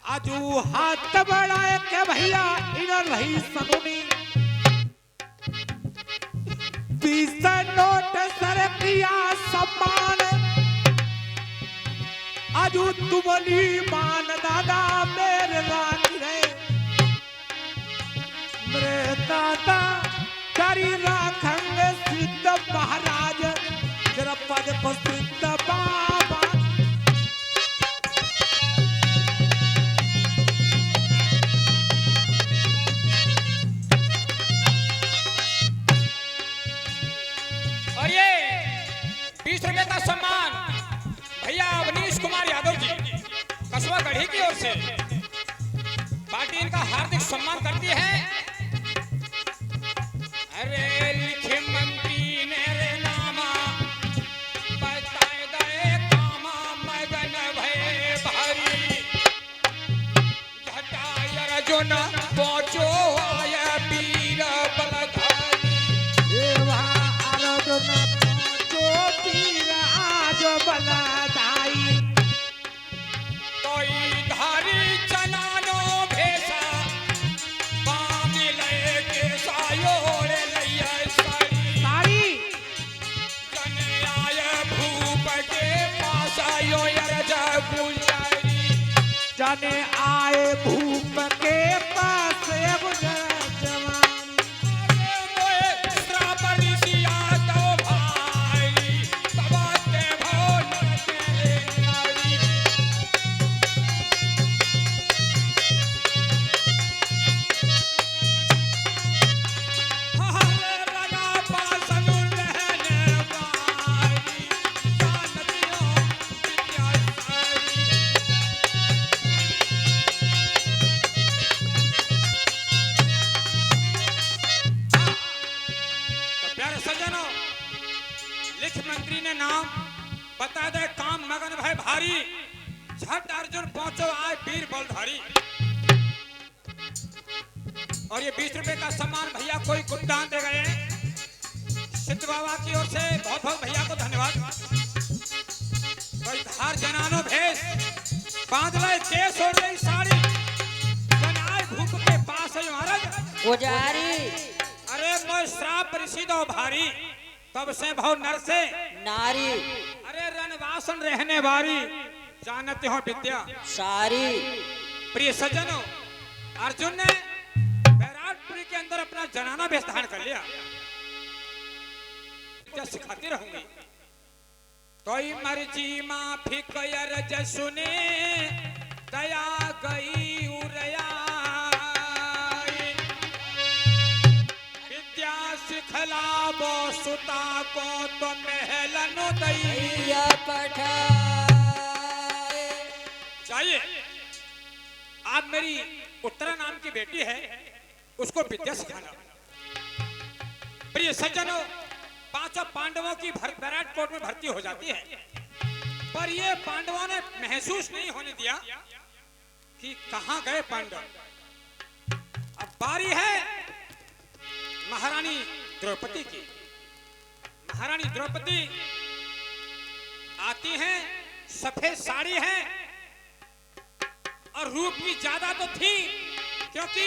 आजू हाथ बढ़ाए के भैया इधर रही सनोनी 20 नोट सर किया सम्मान आजू तुमली मान दादा मेरे रानी रे मेरे दादा करी राखेंगे सिद्ध महाराज तेरा पद प्रसिद्ध बाबा और ये 20 रुपए का सम्मान भैया अवनीश कुमार यादव जी कस्बा गढ़ी की ओर से पार्टी इनका हार्दिक सम्मान करती है। अरे लिखे मंत्री ने रे नामा बताए दे कामा मगन भय भारी घटाय अर्जुन पहुंचो आय वीर बलधारी देवा अर्जुन पहुंचो पीर आज बलदाई कोई धारी चनानो भेसा बाम लेके सायो रे लैया साड़ी सारी जने आए भूप के पास आयो यार जगुजारी जाने आए भूप के पास एगो जवानी अरे मोए श्रावणी सिया तो भाई तबाते भोल तेरे नारी हरे लगा पासन रहने वाली जानतियों विद्या सारी तो प्यारे सज्जनों लिख मंत्री ने नाम बता दे काम मगन भय भारी झट अर्जुन पहुंचो आए वीर बलधारी। और ये 20 रुपए का सम्मान भैया कोई गुणगान दे गए सिद्ध बाबा की ओर से बहुत बहुत भैया को धन्यवाद। कोई धार जनानो भेष बांध ले केस और ले साड़ी जनाए भूख के पास है महाराज पुजारी अरे मैं श्राप ऋषि दो भारी तब से भव नर से नारी अरे रनवासन रहने वाली जानते हो विद्या सारी प्रिय सज्जनों अर्जुन ने बैराटपुरी के अंदर अपना जनाना वेश धारण कर लिया क्या सिखाती रहूंगी कोई मर्जी माफी कयर जसुने दया गई उरया विद्या सिखलाबो सुता को तो महलन दई या पठाए चाहिए। आप मेरी उत्तरा नाम की बेटी है उसको विद्या सिखाना। प्रिय सज्जनों पांचों पांडवों की बैराट कोट में भर्ती हो जाती है पर ये पांडवों ने महसूस नहीं होने दिया कि कहां गए पांडव। अब बारी है महारानी द्रौपदी की। महारानी द्रौपदी आती हैं सफेद साड़ी है और रूप भी ज्यादा तो थी क्योंकि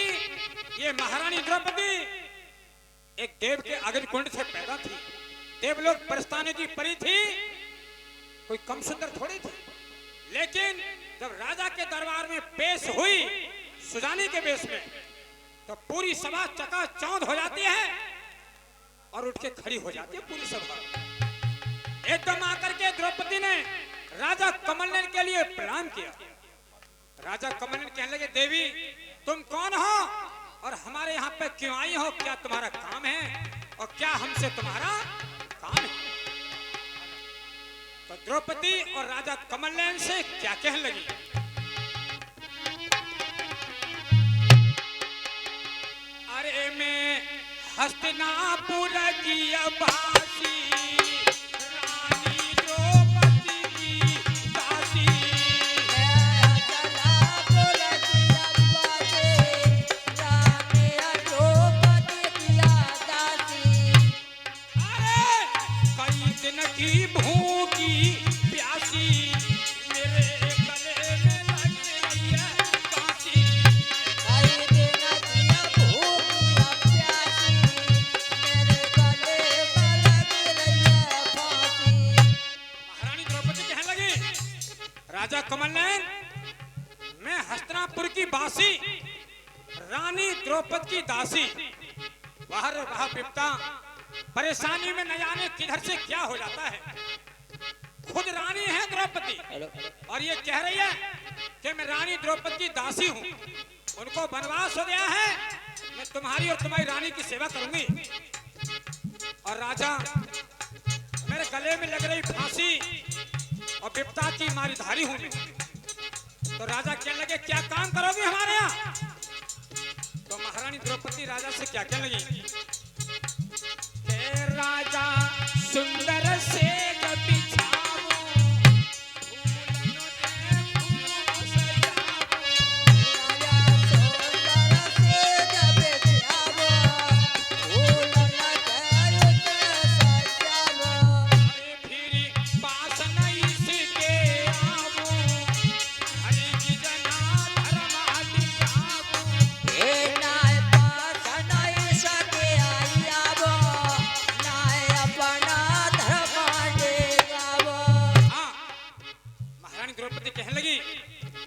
ये महारानी द्रौपदी एक देव के अग्निकुंड से पैदा थी। देवलोक परस्ताने की परी थी कोई कम सुंदर थोड़ी थी। लेकिन जब राजा के दरबार में पेश हुई सुजानी के वेश में तो पूरी सभा चकाचौंध हो जाती है और उठ के खड़ी हो जाती है पूरी सभा। एकदम आकर के द्रौपदी ने राजा कमलनयन के लिए प्रणाम किया। राजा कमलनयन कहने लगे देवी तुम कौन हो और हमारे यहाँ पे क्यों आई हो क्या तुम्हारा काम है और क्या हमसे तुम्हारा काम है। तो द्रौपदी और राजा कमलनयन से क्या कहने लगी अरे मैं हस्तिनापुर की अबासी रानी द्रौपदी की दासी की भूखी प्यासी मेरे गले में लग रही है कमल नयन, मैं हस्तिनापुर की बासी रानी द्रौपदी की दासी। बाहर रहा विपता, परेशानी में न जाने किधर से क्या हो जाता है। खुद रानी है द्रौपदी और ये कह रही है कि मैं रानी द्रौपदी की दासी हूँ। उनको वनवास हो गया है, मैं तुम्हारी और तुम्हारी रानी की सेवा करूंगी। और राजा, मेरे गले में लग रही फांसी और विपता की मारीधारी हूं मैं। तो राजा कहने लगे, क्या काम करोगे हमारे यहाँ? तो महारानी द्रौपदी राजा से क्या कहने लगी? राजा सुंदर से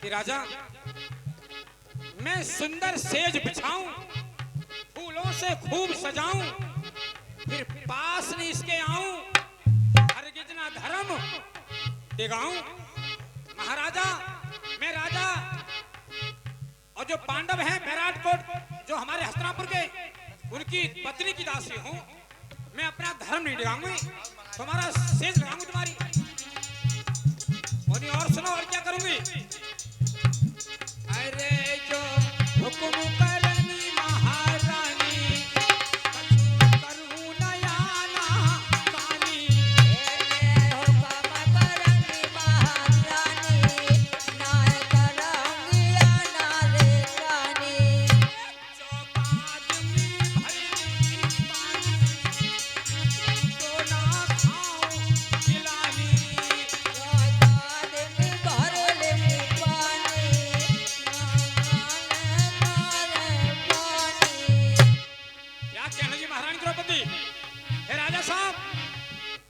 राजा, मैं सुंदर सेज बिछाऊं, फूलों से खूब सजाऊं, फिर पास नहीं इसके आऊं, हरगिज ना धर्म दिगाऊं। महाराजा, मैं राजा और जो पांडव हैं बैराटकोट, जो हमारे हस्तिनापुर के, उनकी पत्नी की दासी हूं। मैं अपना धर्म नहीं दिगाऊंगी, तुम्हारा सेज लगाऊंगी तुम्हारी। और सुनो, और क्या करूंगी? अरे जो हुक्म करनी महारानी, करूं नया ना कानी। हुक्म करनी महारानी, ना करूंगी ना रे रानी। चौका दूंगी भरनी पानी, तो ना खाऊं खिलानी। चौका दूंगी भरनी पानी, महारानी द्रौपदी, हे राजा साहब,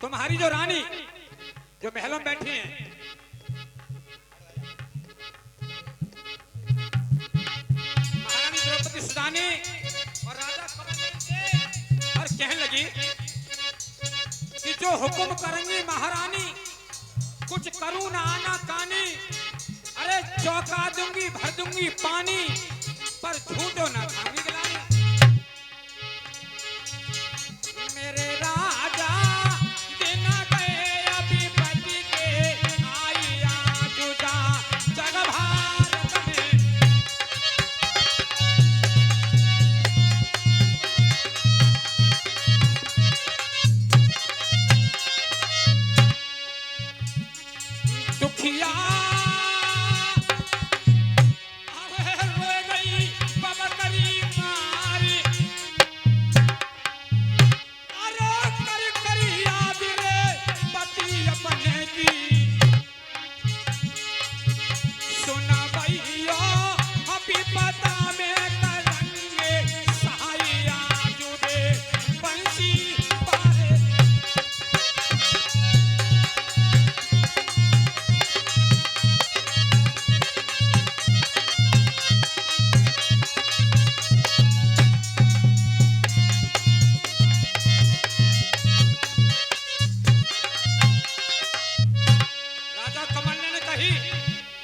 तुम्हारी जो रानी जो महलों में बैठी हैं, महारानी द्रौपदी सुदानी और राजा कमल नयन से और कहने लगी कि जो हुक्म करेंगी महारानी, कुछ करूं ना आना कानी। अरे चौका दूंगी भर दूंगी पानी, पर झूठो ना खाऊंगी गिलानी। मेरे राजा दिन गए अभी पति के, आई जुजा जग भारत में। दुखिया रोए गई बबकरी मारी, अपने की सुना भैया, अभी पता में करेंगे सहाया जुबे बंसी पारे।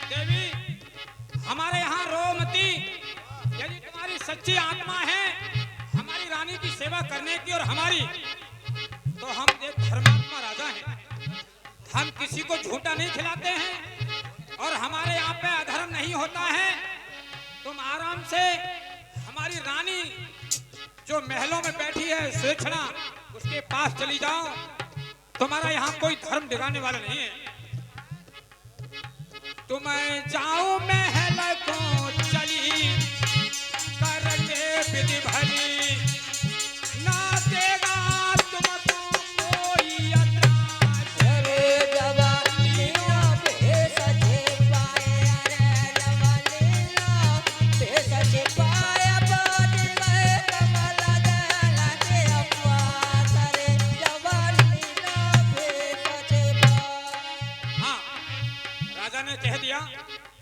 देवी, हमारे यहाँ रोमती, यदि तुम्हारी सच्ची आत्मा है हमारी रानी की सेवा करने की और हमारी, तो हम एक धर्मात्मा राजा हैं। हम किसी को झूठा नहीं खिलाते हैं और हमारे यहाँ पे अधर्म नहीं होता है। तुम आराम से हमारी रानी जो महलों में बैठी है सुलक्षणा, उसके पास चली जाओ। तुम्हारा यहाँ कोई धर्म दिखाने वाला नहीं है। तुम जाओ महल को चली करके विधि भली, ना देगा तुमको कोई अतराज। अरे जवानीला भेष छिपाए, अरे जवानीला भेष छिपाए, बाज गए कमल दल के अपवास, अरे जवानीला भेष छिपाए। हाँ, राजा ने कह दिया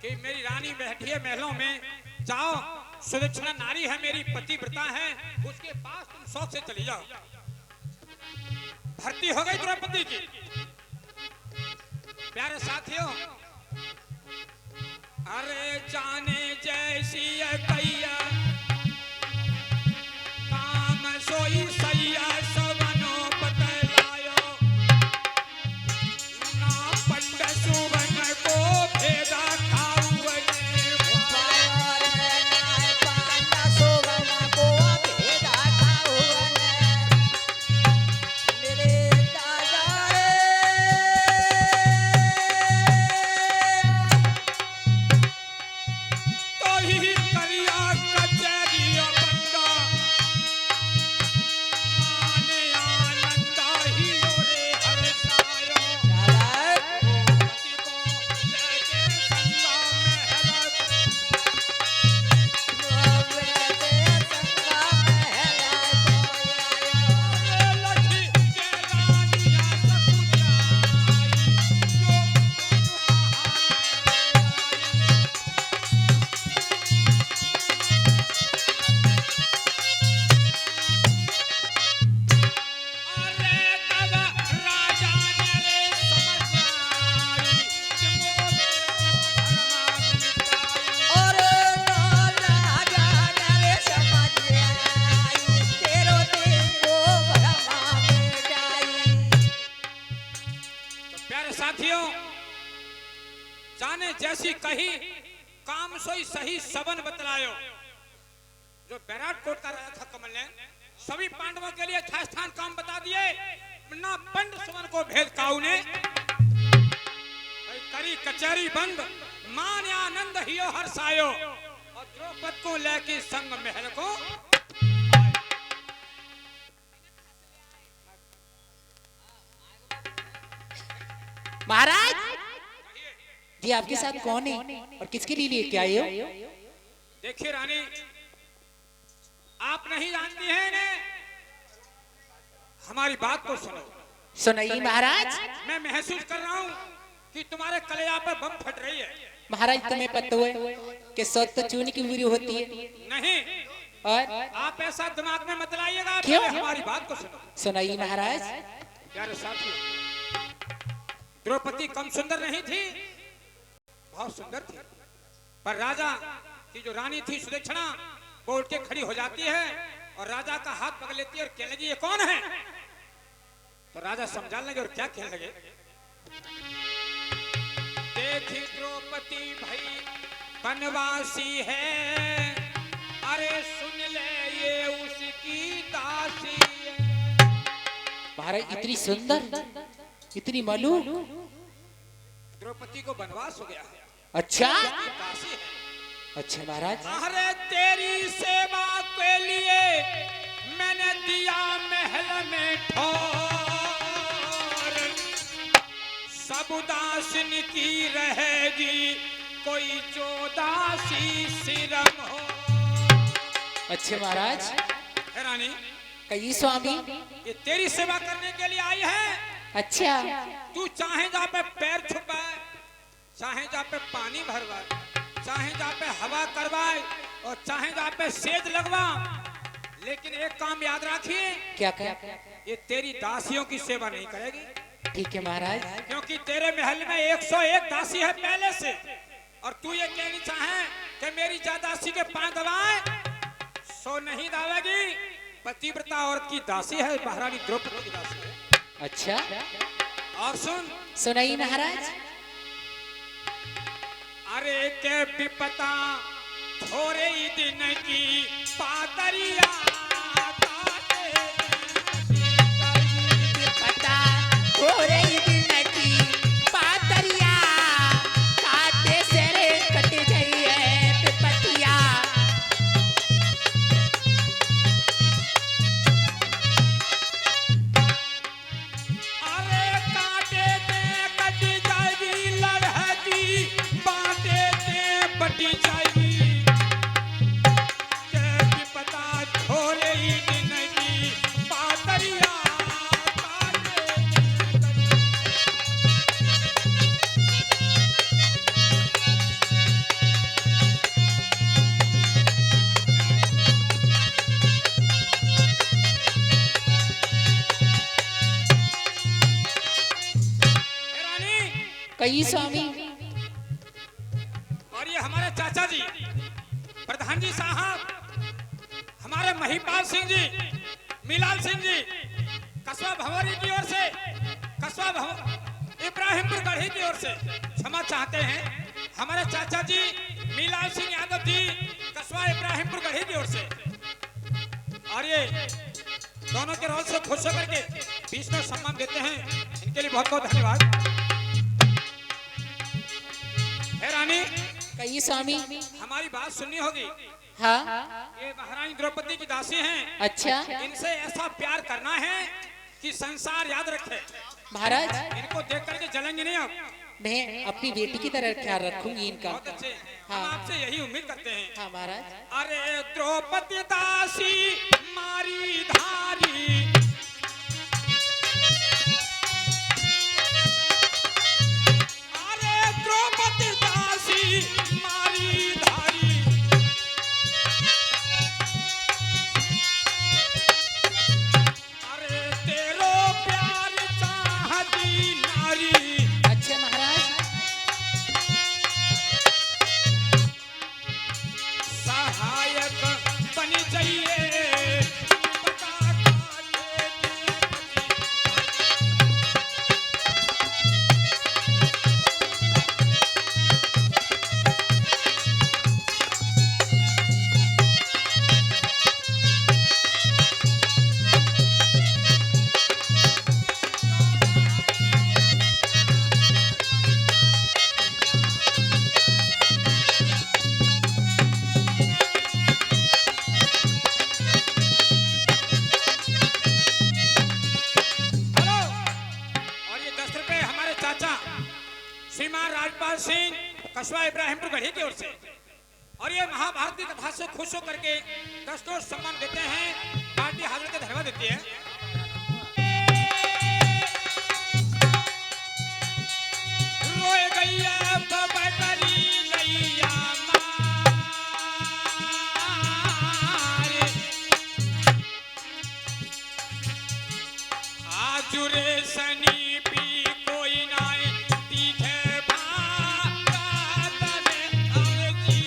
कि मेरी रानी बैठी है महलों में, जाओ सुदक्षिणा नारी है, मेरी पतिव्रता है, उसके पास तुम शौक से चली जाओ। भर्ती हो गई द्रौपदी की। प्यारे साथियों, अरे जाने जैसी कैया काम सोई सैया सवनो बतलायो, ना पंड सुवन को भेदा खाऊन पांडा सोवना को भेदा खाऊन मेरे दादा तो ही करिया कचरिया बंदा माने आनंदा ही रे हरसायो, पति को लेके संगा महल लठी के रानिया सकुचाई, जो अरे तब राजा ने रे समझ आई कि मोरे धर्मा मिटाई। और राजा ने समझ आई तेरो दिल को भरमा मिटाई। तो प्यारे साथियों, जाने जैसी कही काम सोई सही सबन बतलायो। जो बैराट कोट का राजा था कमलनैन, सभी पांडवों के लिए था स्थान काम बता दिए, ना पंड सुमन को भेद काऊ ने। भाई करी कचहरी बंद, मान आनंद हियो हर्षायो, और द्रौपद को लेके संग महल को महाराज जी, आपके साथ कौन है और किसके लिए लेके आए हो? देखिए रानी, आप नहीं जानती हैं इन्हें, हमारी बात को सुनो। सुनाइए महाराज। मैं महसूस कर रहा हूँ कि तुम्हारे कलेजा पर बम फट रही है। महाराज तुम्हें पता है कि सौत तो चूनी की बुरी होती है। नहीं, और आप ऐसा दिमाग में मत लाइएगा, क्यों? पहले हमारी बात को सुनो। सुनाइए महाराज। प्यारे साथियों, द्रौपदी कम सुंदर नहीं थी, बहुत सुंदर थी, पर राजा की जो रानी थी सुदक्षिणा, वो उठ के खड़ी हो जाती है और राजा का हाथ पकड़ लेती है और कहने लगी ये कौन है? तो राजा समझाने लगे और क्या कहने लगे, देखी द्रौपदी भाई बनवासी है, अरे सुन ले ये उसकी दासी है। महाराज इतनी सुंदर, इतनी मालूम। द्रौपदी को बनवास हो गया है, अच्छा ये दासी है। अच्छा महाराज। अरे तेरी सेवा के लिए मैंने दिया महल में ठोर, सब दासन की रहेगी कोई जो दासी सिरम हो। अच्छे महाराज। है रानी, कही स्वामी। ये तेरी सेवा करने के लिए आई है। अच्छा तू चाहे जहाँ पे पैर छुपाए, चाहे जहाँ पे पानी भरवाए, चाहे जहाँ पे हवा करवाए और चाहे जहाँ पे सेज लगवा, लेकिन एक काम याद रखिए, क्या क्या? ये तेरी दासियों की सेवा नहीं करेगी, ठीक है महाराज। क्योंकि तेरे महल में 101 दासी है पहले से, और तू ये कहनी चाहे कि मेरी दासी के पांव दबाए, सो नहीं दावेगी। पतिव्रता औरत की दासी है, महारानी द्रौपदी की दासी है। अच्छा और सुन, सुनाइए महाराज। अरे के विपता थोड़े ही दिन की पातरिया, पता हो रही दिन की पातरिया, काटे से रे कट गई है पिपतिया। अरे काटे ते कट जाएगी, लड़हती बाटे ते बटी जाएगी, के विपता थोड़े ही दिन की पातरिया, काटे ते कही स्वामी। और ये हमारे चाचा जी प्रधान जी साहब, हमारे महिपाल सिंह जी, मीलाल सिंह जी, कस्बा भंवरी की ओर से, कस्बा इब्राहिमपुर गढ़ी की ओर से क्षमा चाहते हैं। हमारे चाचा जी मीलाल सिंह यादव जी, कस्बा इब्राहिमपुर गढ़ी की ओर से। और ये दोनों के रोल से खुश होकर के बीच में सम्मान देते हैं, इनके लिए बहुत बहुत धन्यवाद। हे रानी, कही स्वामी। हमारी बात सुननी होगी। हाँ। ये महारानी द्रौपदी की दासी हैं। अच्छा। इनसे ऐसा प्यार करना है कि संसार याद रखे। महाराज, इनको देख करके जलेंगे नहीं अब। मैं अपनी बेटी की तरह ख्याल रखूंगी इनका। बहुत अच्छे, हम हाँ। आपसे यही उम्मीद करते हैं। हाँ महाराज। अरे द्रौपदी दासी मारी धारी, अरे द्रौपदी दासी मारी धारी, अरे तेरो प्यार चाहती नारी। अच्छा महाराज। सहायक बन जाइए, बता काटे द्रौपदी। हेलो, और ये 10 रुपए हमारे चाचा श्रीमान राजपाल सिंह, कस्बा इब्राहिमपुर गढ़ी की ओर से। और ये महाभारत की कथा से खुश होकर के 10 करोड़ सम्मान देते हैं। पार्टी हाजिर के धन्यवाद देती है। रोए गैया बबकरी गैया मारे, आजुरे सनी पी कोई नाय तीखे भागत में अंगी।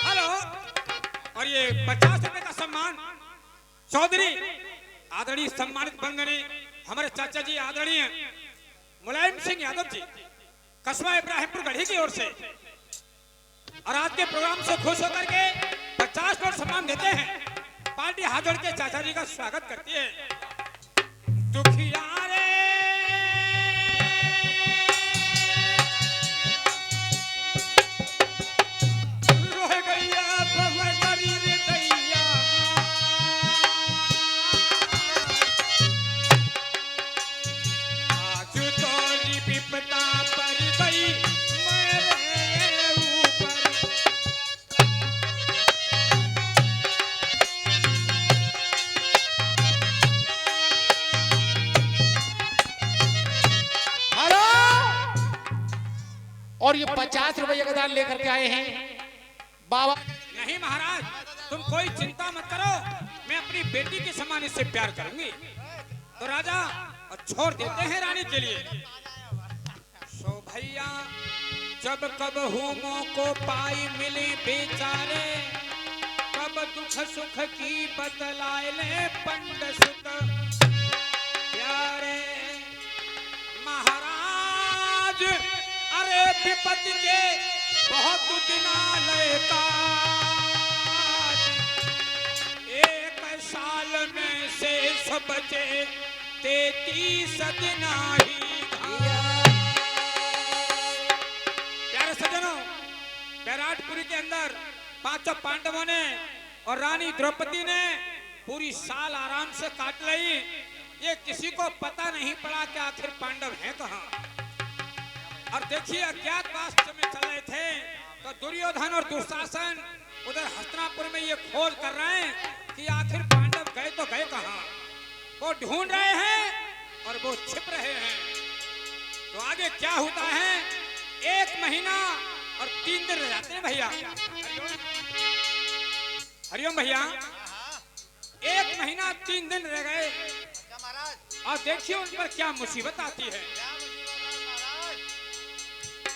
हेलो, और ये 50 रुपए का सम्मान चौधरी आदरणीय सम्मानित बंदनी हमारे चाचा जी आदरणीय मुलायम सिंह यादव जी, कस्बा इब्राहिमपुर गढ़ी की ओर से। और आज के प्रोग्राम से खुश होकर के 50 करोड़ सम्मान देते हैं। पार्टी हाथ जोड़ के चाचा जी का स्वागत करती है। दुखियारे रोए गैया भगवती रे दैया, आज तोरी विपदा पर गई मेरे ऊपर। हेलो। और ये 50 रुपये का दान लेकर के आए हैं बाबा। नहीं महाराज, तुम कोई चिंता मत करो, मैं अपनी बेटी के समान इससे प्यार करूंगी। तो राजा और छोड़ देते हैं रानी के लिए। सो भैया जब कब हुमों को पाई मिली बेचारे, कब दुख सुख की बतलाए ले पंड सुत प्यारे। महाराज अरे विपत्ति के बहुत दिनालय का, एक साल में से सब बचे 33 दिन ही घात। प्यारे सज्जनों, बैराटपुरी के अंदर 5 पांडवों ने और रानी द्रौपदी ने पूरी साल आराम से काट ली। ये किसी को पता नहीं पड़ा कि आखिर पांडव हैं कहाँ। और देखिए अज्ञातवास में चल रहे थे, तो दुर्योधन और दुशासन उधर हस्तिनापुर में ये खोज कर रहे हैं कि आखिर पांडव गए तो गए कहाँ। वो ढूंढ रहे हैं और वो छिप रहे हैं। तो आगे क्या होता है, 1 महीना और 3 दिन रह जाते हैं भैया। हरिओम भैया, 1 महीना 3 दिन रह गए और देखिए उन पर क्या मुसीबत आती है।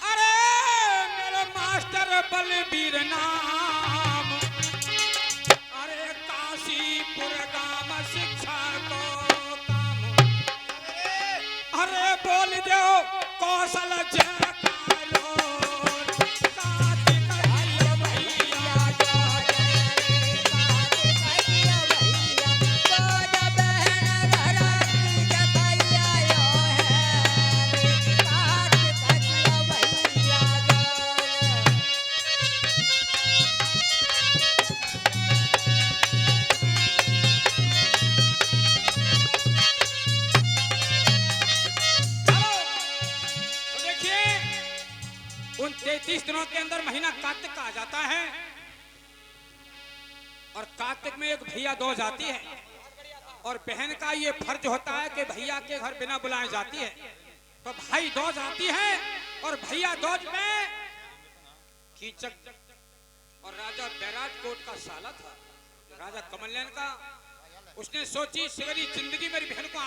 अरे मेरे मास्टर बलबीर नाम, अरे काशीपुर गांव शिक्षा को काम, अरे बोल दो कौशल जयकारो, उन 33 दिनों के अंदर महीना कार्तिक का आ जाता है और कार्तिक में एक भैया दो जाती है और बहन का ये फर्ज होता है कि भैया के घर बिना बुलाए जाती है। तो भाई दौज आती है और भैया दौज में कीचक और राजा बैराट कोट का साला था, राजा कमलनैन का। उसने सोची सिगरी जिंदगी मेरी बहन को